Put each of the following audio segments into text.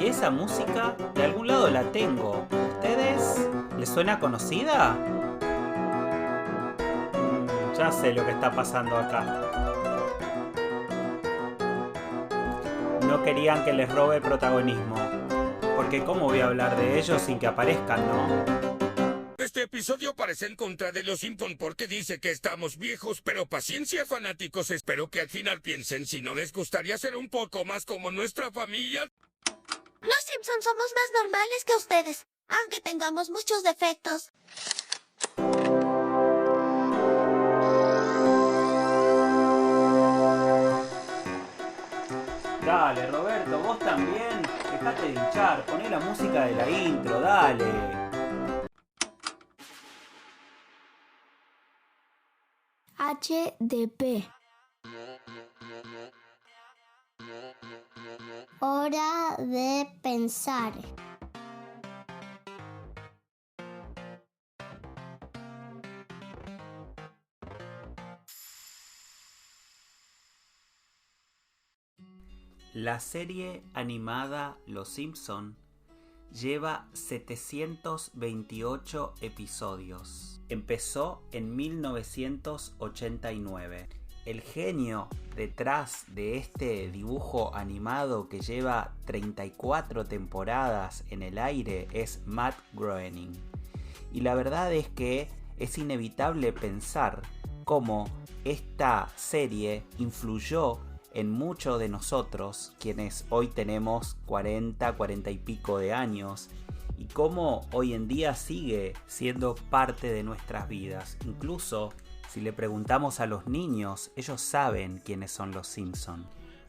Y esa música de algún lado la tengo. ¿Ustedes? ¿Les suena conocida? Ya sé lo que está pasando acá. No querían que les robe protagonismo. Porque ¿cómo voy a hablar de ellos sin que aparezcan, no? Este episodio parece en contra de los Simpson porque dice que estamos viejos, pero paciencia, fanáticos. Espero que al final piensen si no les gustaría ser un poco más como nuestra familia. Los Simpson somos más normales que ustedes, aunque tengamos muchos defectos. Dale, Roberto, vos también. Dejate de hinchar, poné la música de la intro, dale. HDP. Hora de pensar. La serie animada Los Simpson lleva 728 episodios. Empezó en 1989. El genio detrás de este dibujo animado que lleva 34 temporadas en el aire es Matt Groening. Y la verdad es que es inevitable pensar cómo esta serie influyó en muchos de nosotros, quienes hoy tenemos 40 y pico de años, y cómo hoy en día sigue siendo parte de nuestras vidas. Incluso si le preguntamos a los niños, ellos saben quiénes son los Simpson.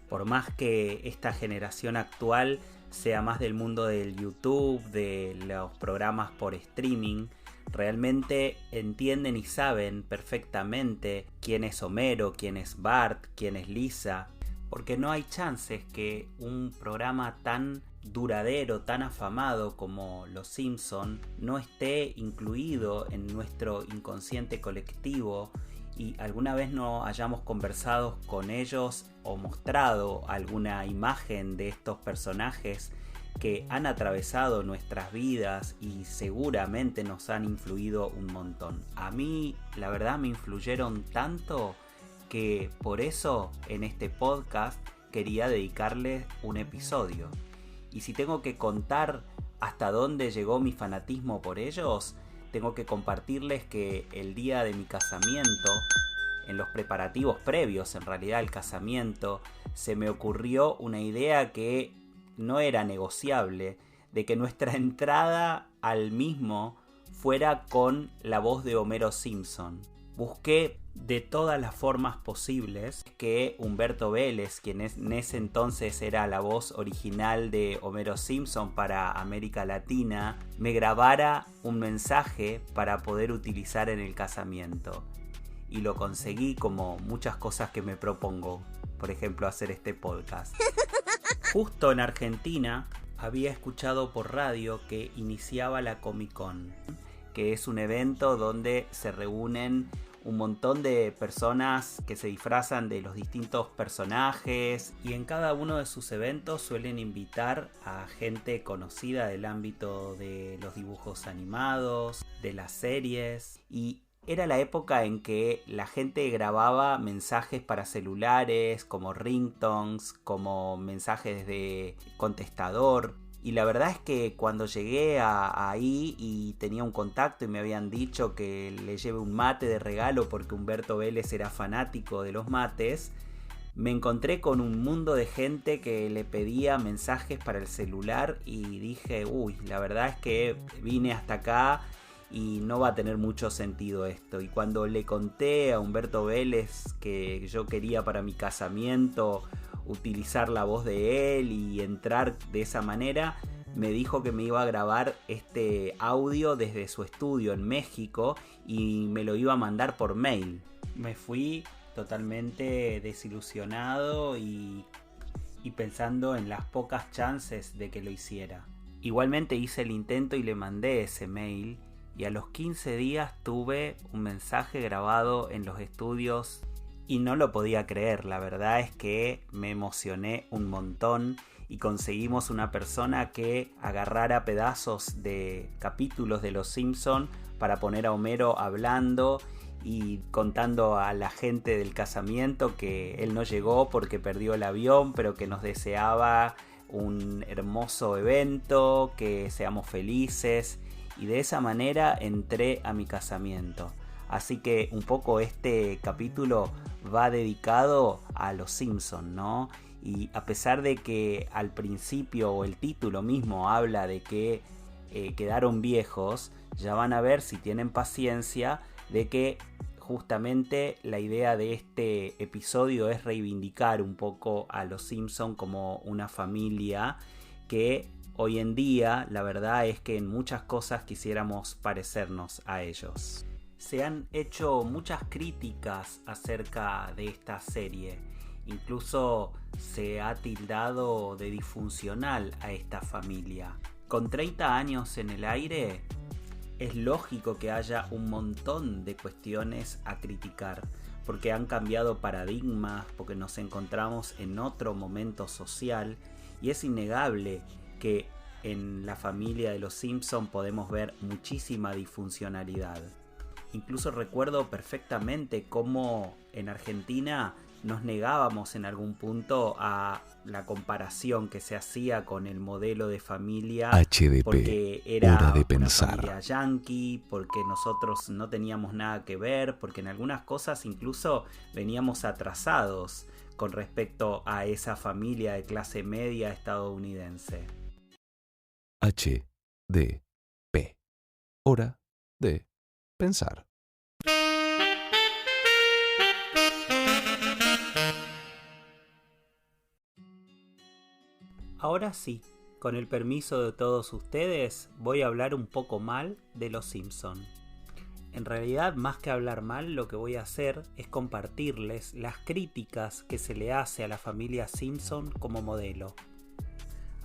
Por más que esta generación actual sea más del mundo del YouTube, de los programas por streaming, realmente entienden y saben perfectamente quién es Homero, quién es Bart, quién es Lisa, porque no hay chances que un programa tan duradero, tan afamado como Los Simpson no esté incluido en nuestro inconsciente colectivo y alguna vez no hayamos conversado con ellos o mostrado alguna imagen de estos personajes que han atravesado nuestras vidas y seguramente nos han influido un montón. A mí, la verdad, me influyeron tanto que por eso en este podcast quería dedicarles un episodio. Y si tengo que contar hasta dónde llegó mi fanatismo por ellos, tengo que compartirles que el día de mi casamiento, en los preparativos previos en realidad al casamiento, se me ocurrió una idea que no era negociable, de que nuestra entrada al mismo fuera con la voz de Homero Simpson. Busqué de todas las formas posibles que Humberto Vélez, quien en ese entonces era la voz original de Homero Simpson para América Latina, me grabara un mensaje para poder utilizar en el casamiento. Y lo conseguí, como muchas cosas que me propongo, por ejemplo hacer este podcast. Justo en Argentina había escuchado por radio que iniciaba la Comic Con, que es un evento donde se reúnen un montón de personas que se disfrazan de los distintos personajes, y en cada uno de sus eventos suelen invitar a gente conocida del ámbito de los dibujos animados, de las series, y era la época en que la gente grababa mensajes para celulares, como ringtones, como mensajes de contestador. Y la verdad es que cuando llegué ahí y tenía un contacto y me habían dicho que le lleve un mate de regalo porque Humberto Vélez era fanático de los mates, me encontré con un mundo de gente que le pedía mensajes para el celular y dije, uy, la verdad es que vine hasta acá y no va a tener mucho sentido esto. Y cuando le conté a Humberto Vélez que yo quería para mi casamiento utilizar la voz de él y entrar de esa manera, me dijo que me iba a grabar este audio desde su estudio en México y me lo iba a mandar por mail. Me fui totalmente desilusionado y pensando en las pocas chances de que lo hiciera. Igualmente hice el intento y le mandé ese mail, y a los 15 días tuve un mensaje grabado en los estudios y no lo podía creer. La verdad es que me emocioné un montón y conseguimos una persona que agarrara pedazos de capítulos de Los Simpson para poner a Homero hablando y contando a la gente del casamiento que él no llegó porque perdió el avión, pero que nos deseaba un hermoso evento, que seamos felices, y de esa manera entré a mi casamiento. Así que un poco este capítulo va dedicado a Los Simpson, ¿no? Y a pesar de que al principio o el título mismo habla de que quedaron viejos, ya van a ver, si tienen paciencia, de que justamente la idea de este episodio es reivindicar un poco a Los Simpson como una familia que hoy en día la verdad es que en muchas cosas quisiéramos parecernos a ellos. Se han hecho muchas críticas acerca de esta serie, incluso se ha tildado de disfuncional a esta familia. Con 30 años en el aire, es lógico que haya un montón de cuestiones a criticar, porque han cambiado paradigmas, porque nos encontramos en otro momento social, y es innegable que en la familia de los Simpson podemos ver muchísima disfuncionalidad. Incluso recuerdo perfectamente cómo en Argentina nos negábamos en algún punto a la comparación que se hacía con el modelo de familia HDP, porque era hora de una pensar. familia yankee, porque nosotros no teníamos nada que ver, porque en algunas cosas incluso veníamos atrasados con respecto a esa familia de clase media estadounidense. HDP, hora de pensar. Ahora sí, con el permiso de todos ustedes, voy a hablar un poco mal de Los Simpson. En realidad, más que hablar mal, lo que voy a hacer es compartirles las críticas que se le hace a la familia Simpson como modelo.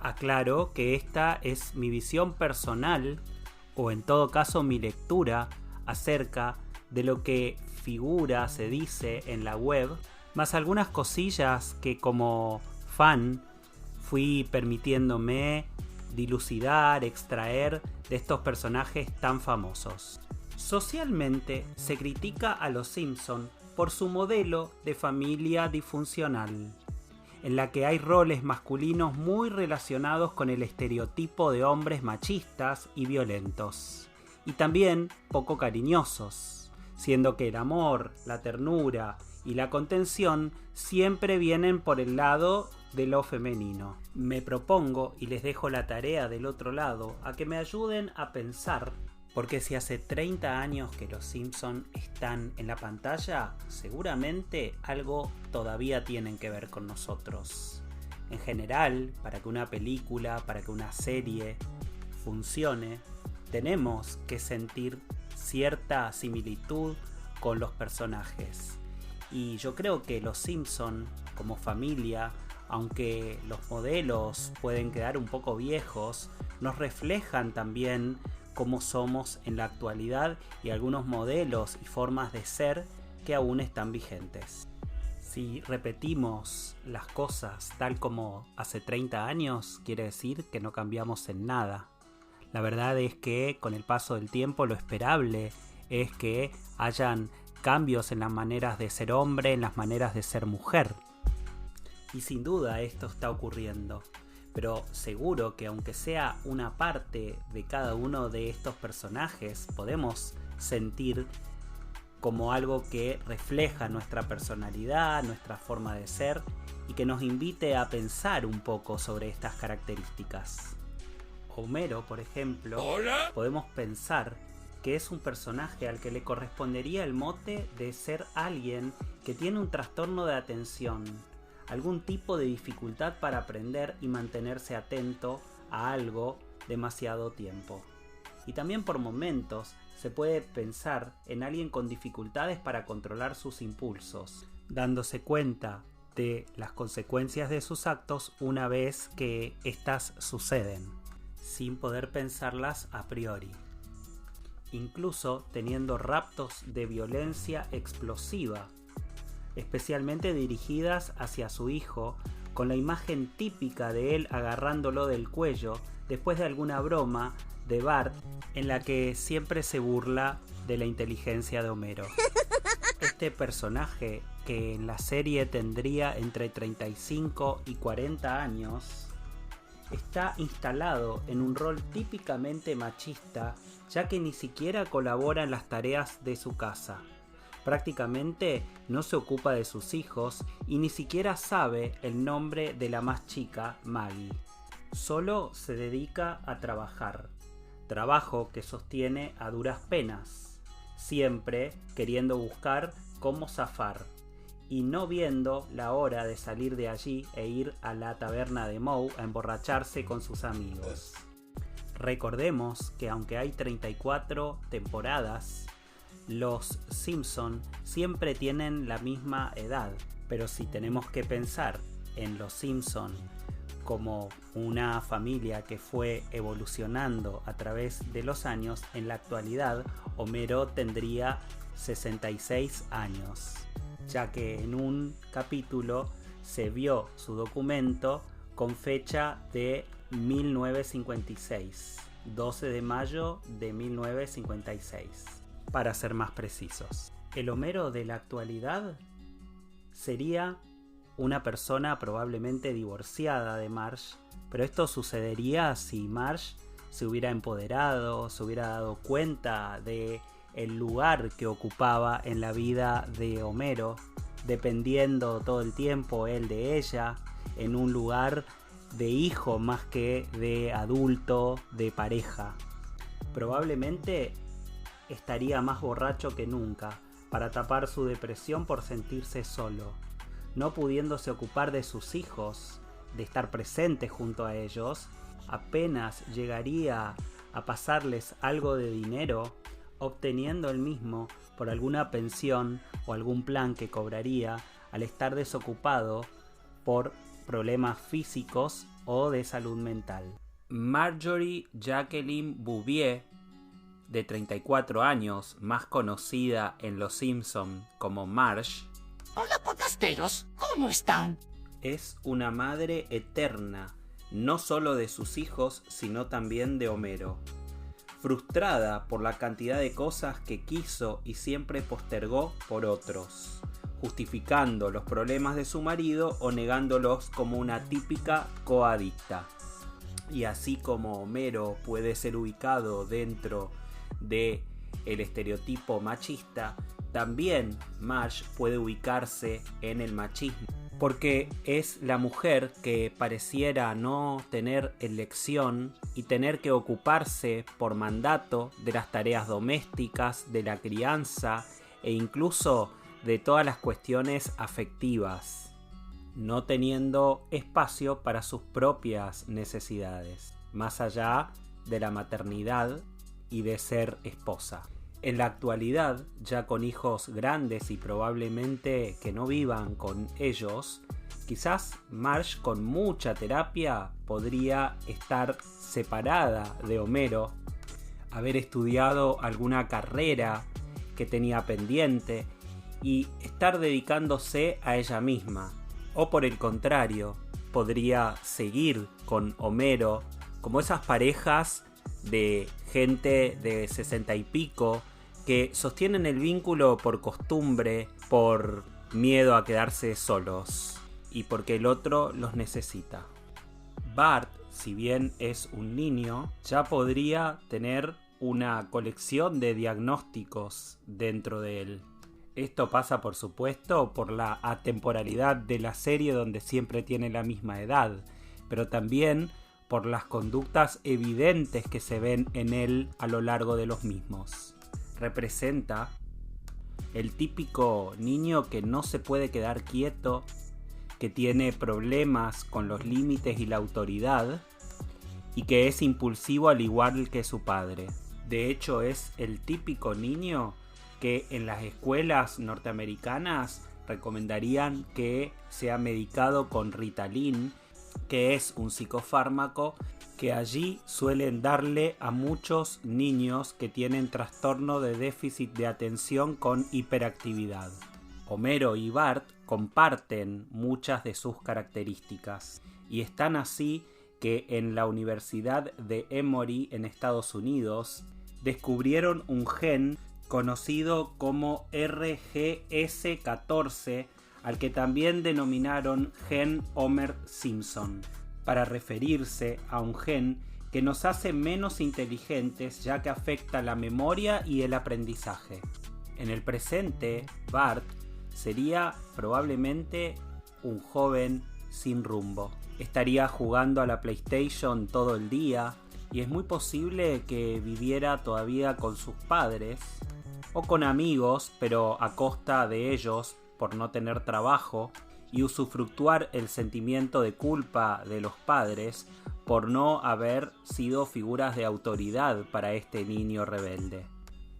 Aclaro que esta es mi visión personal, o en todo caso mi lectura, acerca de lo que figura, se dice en la web, más algunas cosillas que como fan fui permitiéndome dilucidar, extraer de estos personajes tan famosos. Socialmente se critica a los Simpson por su modelo de familia disfuncional, en la que hay roles masculinos muy relacionados con el estereotipo de hombres machistas y violentos, y también poco cariñosos, siendo que el amor, la ternura y la contención siempre vienen por el lado de lo femenino. Me propongo, y les dejo la tarea del otro lado, a que me ayuden a pensar, porque si hace 30 años que los Simpson están en la pantalla, seguramente algo todavía tienen que ver con nosotros. En general, para que una película, para que una serie funcione, tenemos que sentir cierta similitud con los personajes. Y yo creo que los Simpson, como familia, aunque los modelos pueden quedar un poco viejos, nos reflejan también cómo somos en la actualidad y algunos modelos y formas de ser que aún están vigentes. Si repetimos las cosas tal como hace 30 años, quiere decir que no cambiamos en nada. La verdad es que con el paso del tiempo lo esperable es que hayan cambios en las maneras de ser hombre, en las maneras de ser mujer. Y sin duda esto está ocurriendo, pero seguro que aunque sea una parte de cada uno de estos personajes, podemos sentir como algo que refleja nuestra personalidad, nuestra forma de ser y que nos invite a pensar un poco sobre estas características. Homero, por ejemplo, ¿Hola? podemos pensar que es un personaje al que le correspondería el mote de ser alguien que tiene un trastorno de atención, algún tipo de dificultad para aprender y mantenerse atento a algo demasiado tiempo. Y también por momentos se puede pensar en alguien con dificultades para controlar sus impulsos, dándose cuenta de las consecuencias de sus actos una vez que éstas suceden, sin poder pensarlas a priori. Incluso teniendo raptos de violencia explosiva. especialmente dirigidas hacia su hijo, con la imagen típica de él agarrándolo del cuello después de alguna broma de Bart en la que siempre se burla de la inteligencia de Homero. Este personaje, que en la serie tendría entre 35 y 40 años, está instalado en un rol típicamente machista, ya que ni siquiera colabora en las tareas de su casa. Prácticamente no se ocupa de sus hijos y ni siquiera sabe el nombre de la más chica, Maggie. Solo se dedica a trabajar. Trabajo que sostiene a duras penas, siempre queriendo buscar cómo zafar y no viendo la hora de salir de allí e ir a la taberna de Moe a emborracharse con sus amigos. Recordemos que aunque hay 34 temporadas, los Simpson siempre tienen la misma edad, pero si tenemos que pensar en los Simpson como una familia que fue evolucionando a través de los años, en la actualidad Homero tendría 66 años, ya que en un capítulo se vio su documento con fecha de 1956, 12 de mayo de 1956, para ser más precisos. El Homero de la actualidad sería una persona probablemente divorciada de Marge, pero esto sucedería si Marge se hubiera empoderado, se hubiera dado cuenta de el lugar que ocupaba en la vida de Homero, dependiendo todo el tiempo él de ella, en un lugar de hijo más que de adulto, de pareja. Probablemente estaría más borracho que nunca para tapar su depresión por sentirse solo, no pudiéndose ocupar de sus hijos, de estar presente junto a ellos. Apenas llegaría a pasarles algo de dinero, obteniendo el mismo por alguna pensión o algún plan que cobraría al estar desocupado por problemas físicos o de salud mental. Marjorie Jacqueline Bouvier, de 34 años, más conocida en Los Simpson como Marge. Hola, podcasteros, ¿cómo están? Es una madre eterna, no solo de sus hijos, sino también de Homero. Frustrada por la cantidad de cosas que quiso y siempre postergó por otros, justificando los problemas de su marido o negándolos como una típica coadicta. Y así como Homero puede ser ubicado dentro de el estereotipo machista, también Marge puede ubicarse en el machismo, porque es la mujer que pareciera no tener elección y tener que ocuparse por mandato de las tareas domésticas, de la crianza e incluso de todas las cuestiones afectivas, no teniendo espacio para sus propias necesidades, más allá de la maternidad y de ser esposa. En la actualidad, ya con hijos grandes y probablemente que no vivan con ellos, quizás Marge con mucha terapia podría estar separada de Homero, haber estudiado alguna carrera que tenía pendiente y estar dedicándose a ella misma. O por el contrario, podría seguir con Homero como esas parejas de gente de 60 y pico que sostienen el vínculo por costumbre, por miedo a quedarse solos y porque el otro los necesita. Bart, si bien es un niño, ya podría tener una colección de diagnósticos dentro de él. Esto pasa, por supuesto, por la atemporalidad de la serie, donde siempre tiene la misma edad, pero también por las conductas evidentes que se ven en él a lo largo de los mismos. Representa el típico niño que no se puede quedar quieto, que tiene problemas con los límites y la autoridad, y que es impulsivo al igual que su padre. De hecho, es el típico niño que en las escuelas norteamericanas recomendarían que sea medicado con Ritalin, que es un psicofármaco que allí suelen darle a muchos niños que tienen trastorno de déficit de atención con hiperactividad. Homero y Bart comparten muchas de sus características y están así que en la Universidad de Emory en Estados Unidos descubrieron un gen conocido como RGS14, al que también denominaron gen Homer Simpson, para referirse a un gen que nos hace menos inteligentes ya que afecta la memoria y el aprendizaje. En el presente, Bart sería probablemente un joven sin rumbo. Estaría jugando a la PlayStation todo el día y es muy posible que viviera todavía con sus padres o con amigos, pero a costa de ellos por no tener trabajo y usufructuar el sentimiento de culpa de los padres por no haber sido figuras de autoridad para este niño rebelde,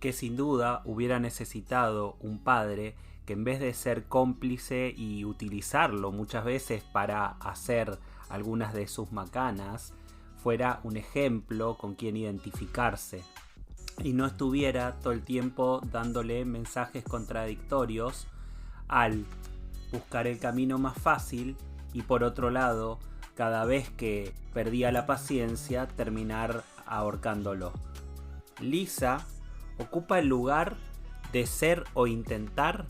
que sin duda hubiera necesitado un padre que en vez de ser cómplice y utilizarlo muchas veces para hacer algunas de sus macanas, fuera un ejemplo con quien identificarse y no estuviera todo el tiempo dándole mensajes contradictorios al buscar el camino más fácil y por otro lado, cada vez que perdía la paciencia, terminar ahorcándolo. Lisa ocupa el lugar de ser o intentar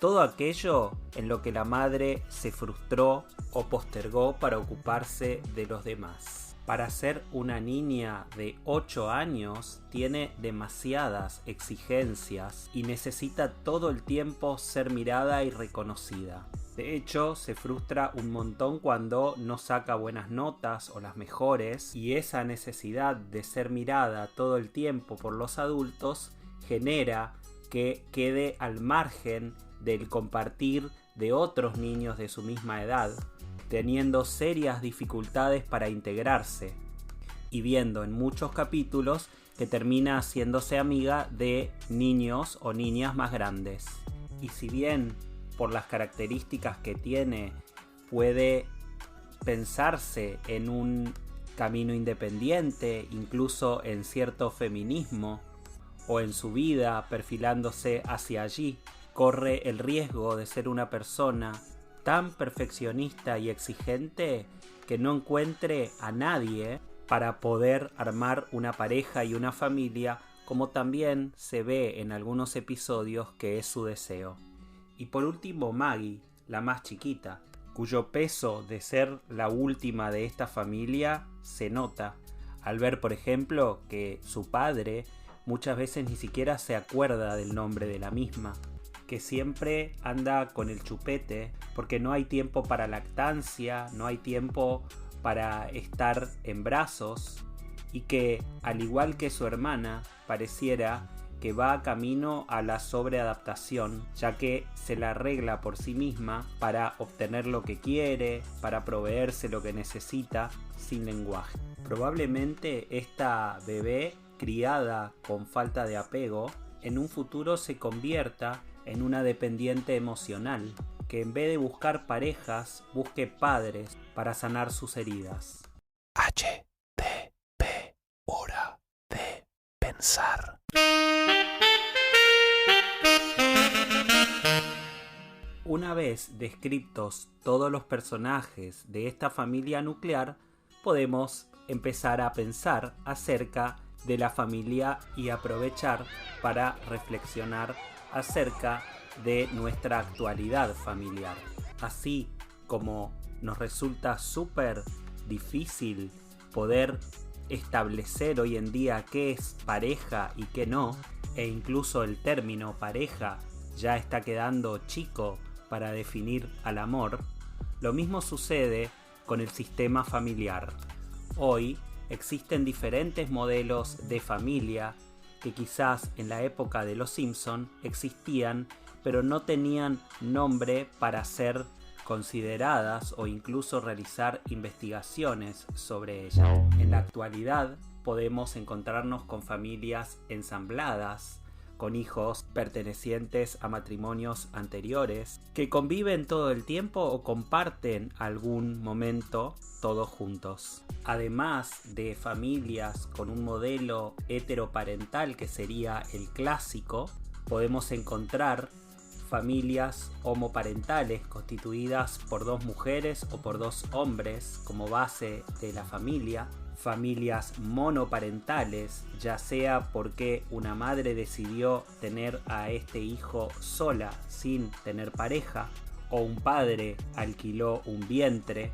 todo aquello en lo que la madre se frustró o postergó para ocuparse de los demás. Para ser una niña de 8 años tiene demasiadas exigencias y necesita todo el tiempo ser mirada y reconocida. De hecho, se frustra un montón cuando no saca buenas notas o las mejores, y esa necesidad de ser mirada todo el tiempo por los adultos genera que quede al margen del compartir de otros niños de su misma edad, teniendo serias dificultades para integrarse y viendo en muchos capítulos que termina haciéndose amiga de niños o niñas más grandes. Y si bien por las características que tiene puede pensarse en un camino independiente, incluso en cierto feminismo, o en su vida perfilándose hacia allí, corre el riesgo de ser una persona tan perfeccionista y exigente que no encuentre a nadie para poder armar una pareja y una familia, como también se ve en algunos episodios que es su deseo. Y por último, Maggie, la más chiquita, cuyo peso de ser la última de esta familia se nota al ver, por ejemplo, que su padre muchas veces ni siquiera se acuerda del nombre de la misma, que siempre anda con el chupete porque no hay tiempo para lactancia, no hay tiempo para estar en brazos, y que, al igual que su hermana, pareciera que va camino a la sobreadaptación, ya que se la arregla por sí misma para obtener lo que quiere, para proveerse lo que necesita sin lenguaje. Probablemente esta bebé, criada con falta de apego, en un futuro se convierta en una dependiente emocional, que en vez de buscar parejas, busque padres para sanar sus heridas. HTP, hora de pensar. Una vez descritos todos los personajes de esta familia nuclear, podemos empezar a pensar acerca de la familia y aprovechar para reflexionar acerca de nuestra actualidad familiar. Así como nos resulta súper difícil poder establecer hoy en día qué es pareja y qué no, e incluso el término pareja ya está quedando chico para definir al amor, lo mismo sucede con el sistema familiar. Hoy existen diferentes modelos de familia que quizás en la época de los Simpson existían, pero no tenían nombre para ser consideradas o incluso realizar investigaciones sobre ellas. En la actualidad podemos encontrarnos con familias ensambladas, con hijos pertenecientes a matrimonios anteriores, que conviven todo el tiempo o comparten algún momento todos juntos. Además de familias con un modelo heteroparental que sería el clásico, podemos encontrar familias homoparentales constituidas por 2 mujeres o por 2 hombres como base de la familia, familias monoparentales, ya sea porque una madre decidió tener a este hijo sola sin tener pareja, o un padre alquiló un vientre,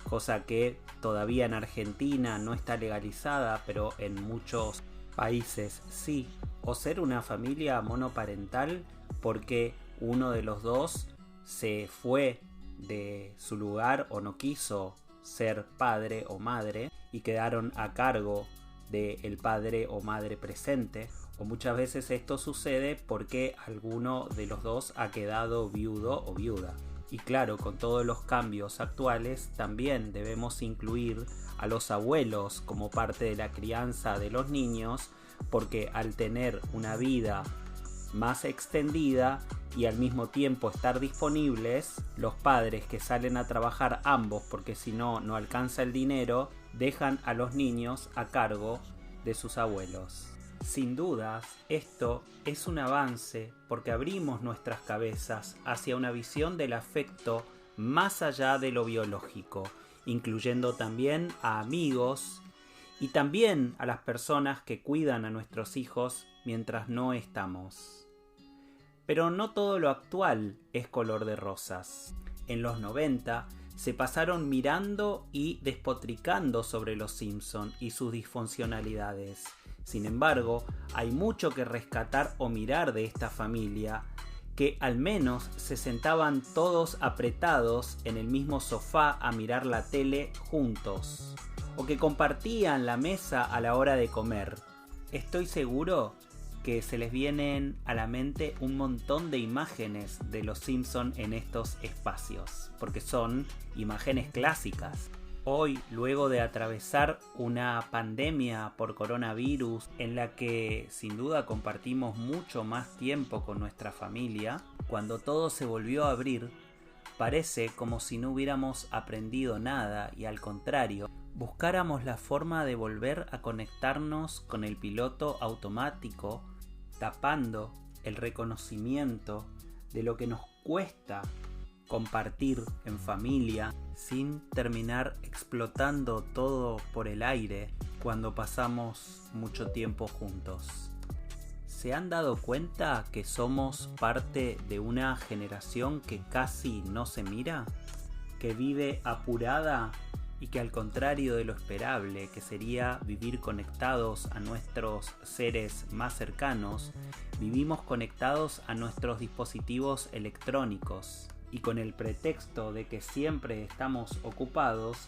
cosa que todavía en Argentina no está legalizada, pero en muchos países sí, o ser una familia monoparental porque uno de los dos se fue de su lugar o no quiso ser padre o madre y quedaron a cargo del padre o madre presente, o muchas veces esto sucede porque alguno de los dos ha quedado viudo o viuda. Y claro, con todos los cambios actuales también debemos incluir a los abuelos como parte de la crianza de los niños, porque al tener una vida más extendida y al mismo tiempo estar disponibles, los padres que salen a trabajar ambos porque si no, no alcanza el dinero, dejan a los niños a cargo de sus abuelos. Sin dudas, esto es un avance porque abrimos nuestras cabezas hacia una visión del afecto más allá de lo biológico, incluyendo también a amigos y también a las personas que cuidan a nuestros hijos mientras no estamos. Pero no todo lo actual es color de rosas. En los 90 se pasaron mirando y despotricando sobre los Simpson y sus disfuncionalidades. Sin embargo, hay mucho que rescatar o mirar de esta familia, que al menos se sentaban todos apretados en el mismo sofá a mirar la tele juntos, o que compartían la mesa a la hora de comer. Estoy seguro que se les vienen a la mente un montón de imágenes de los Simpson en estos espacios, porque son imágenes clásicas. Hoy, luego de atravesar una pandemia por coronavirus en la que sin duda compartimos mucho más tiempo con nuestra familia, cuando todo se volvió a abrir, parece como si no hubiéramos aprendido nada y al contrario, buscáramos la forma de volver a conectarnos con el piloto automático, tapando el reconocimiento de lo que nos cuesta compartir en familia sin terminar explotando todo por el aire cuando pasamos mucho tiempo juntos. ¿Se han dado cuenta que somos parte de una generación que casi no se mira? ¿Que vive apurada? Y que al contrario de lo esperable, que sería vivir conectados a nuestros seres más cercanos, vivimos conectados a nuestros dispositivos electrónicos. Y con el pretexto de que siempre estamos ocupados,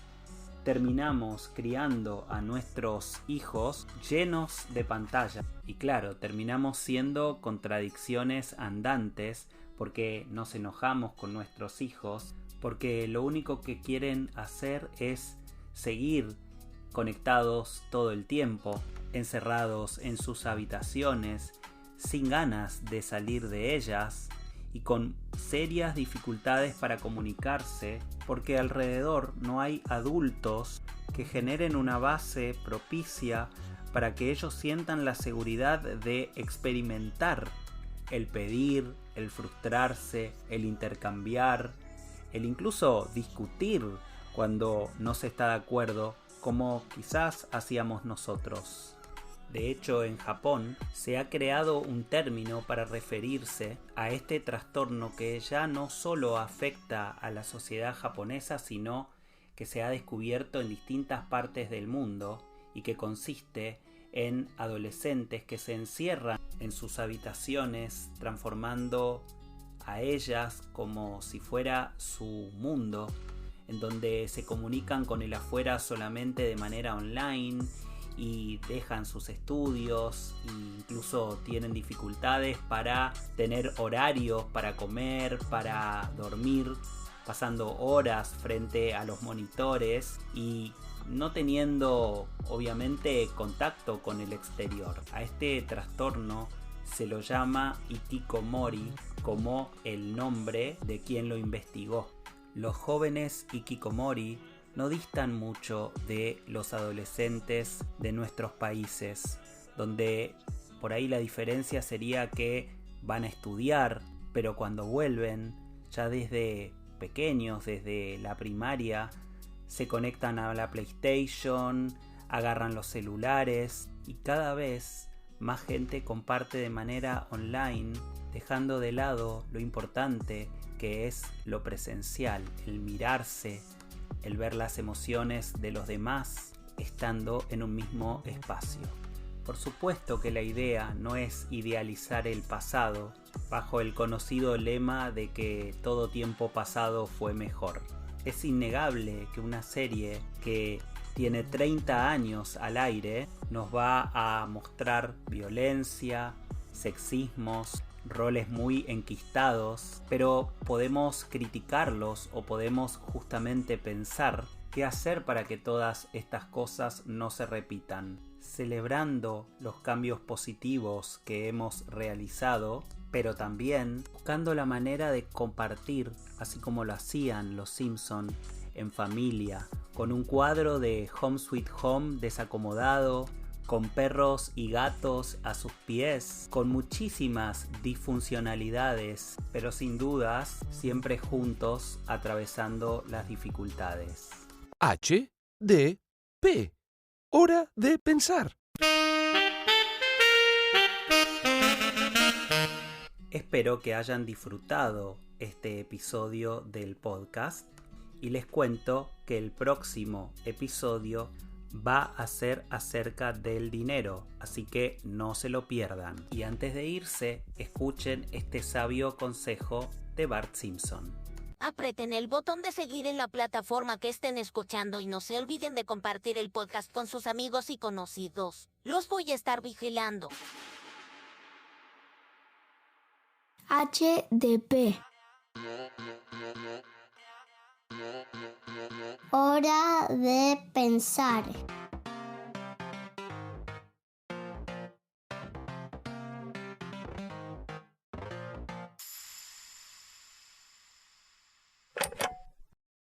terminamos criando a nuestros hijos llenos de pantalla. Y claro, terminamos siendo contradicciones andantes porque nos enojamos con nuestros hijos, porque lo único que quieren hacer es seguir conectados todo el tiempo, encerrados en sus habitaciones, sin ganas de salir de ellas y con serias dificultades para comunicarse, porque alrededor no hay adultos que generen una base propicia para que ellos sientan la seguridad de experimentar el pedir, el frustrarse, el intercambiar, el incluso discutir cuando no se está de acuerdo, como quizás hacíamos nosotros. De hecho, en Japón se ha creado un término para referirse a este trastorno que ya no solo afecta a la sociedad japonesa, sino que se ha descubierto en distintas partes del mundo y que consiste en adolescentes que se encierran en sus habitaciones, transformando a ellas como si fuera su mundo, en donde se comunican con el afuera solamente de manera online y dejan sus estudios e incluso tienen dificultades para tener horarios para comer, para dormir, pasando horas frente a los monitores y no teniendo obviamente contacto con el exterior. A este trastorno se lo llama hikikomori, como el nombre de quien lo investigó. Los jóvenes hikikomori no distan mucho de los adolescentes de nuestros países, donde por ahí la diferencia sería que van a estudiar, pero cuando vuelven, ya desde pequeños, desde la primaria, se conectan a la PlayStation, agarran los celulares y cada vez más gente comparte de manera online, dejando de lado lo importante que es lo presencial, el mirarse, el ver las emociones de los demás estando en un mismo espacio. Por supuesto que la idea no es idealizar el pasado bajo el conocido lema de que todo tiempo pasado fue mejor. Es innegable que una serie que tiene 30 años al aire nos va a mostrar violencia, sexismos, roles muy enquistados, pero podemos criticarlos o podemos justamente pensar qué hacer para que todas estas cosas no se repitan, celebrando los cambios positivos que hemos realizado, pero también buscando la manera de compartir, así como lo hacían los Simpson, en familia, con un cuadro de Home Sweet Home desacomodado, con perros y gatos a sus pies, con muchísimas disfuncionalidades, pero sin dudas siempre juntos atravesando las dificultades. HDP. Hora de pensar. Espero que hayan disfrutado este episodio del podcast y les cuento que el próximo episodio va a ser acerca del dinero, así que no se lo pierdan. Y antes de irse, escuchen este sabio consejo de Bart Simpson. Aprieten el botón de seguir en la plataforma que estén escuchando y no se olviden de compartir el podcast con sus amigos y conocidos. Los voy a estar vigilando. HDP. Hora de pensar.